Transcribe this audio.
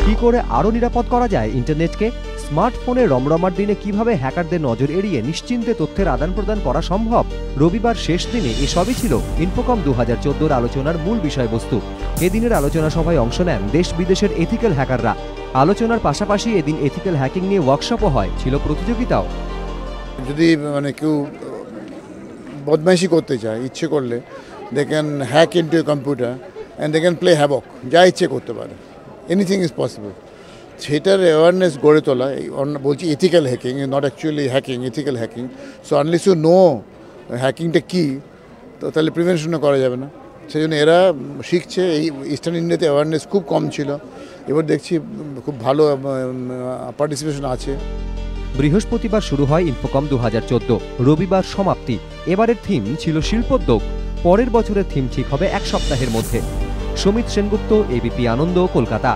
কি করে আরও নিরাপদ করা যায় ইন্টারনেটকে, স্মার্টফোনে রমরমার দিনে কিভাবে হ্যাকারদের নজর এড়িয়ে নিশ্চিন্তে তথ্যের আদান প্রদান করা সম্ভব। রবিবার শেষ দিনে এসবই ছিল ইনফোকম 2014 আলোচনার মূল বিষয়বস্তু। এদিনের আলোচনা সভায় অংশ নেন দেশ বিদেশের এথিক্যাল হ্যাকাররা। আলোচনার পাশাপাশি এদিন এথিক্যাল হ্যাকিং নিয়ে ওয়ার্কশপও হয়, ছিল প্রতিযোগিতাও। যদি কেউ বদমাইশি করতে চায়, ইচ্ছে করলে they can hack into a computer and they can play havoc, যা ইচ্ছে করতে পারে, এনিথিং ইজ পসিবল। সেটার অ্যাওয়ারনেস গড়ে তোলা, বলছি ethical hacking, not actually hacking, ethical hacking. So unless you know হ্যাকিংটা কী, তো তাহলে প্রিভেনশনও করা যাবে না। সেই জন্য এরা শিখছে। এই ইস্টার্ন ইন্ডিয়াতে অ্যাওয়ারনেস খুব কম ছিল, এবার দেখছি খুব ভালো পার্টিসিপেশন আছে। বৃহস্পতিবার শুরু হয় ইনফোকম 2014, রবিবার সমাপ্তি। এবারের থিম ছিল শিল্পোদ্যোগ। পরের বছরের থিম ঠিক হবে এক সপ্তাহের মধ্যে। সমিত সেনগুপ্ত, এবিপি আনন্দ, কলকাতা।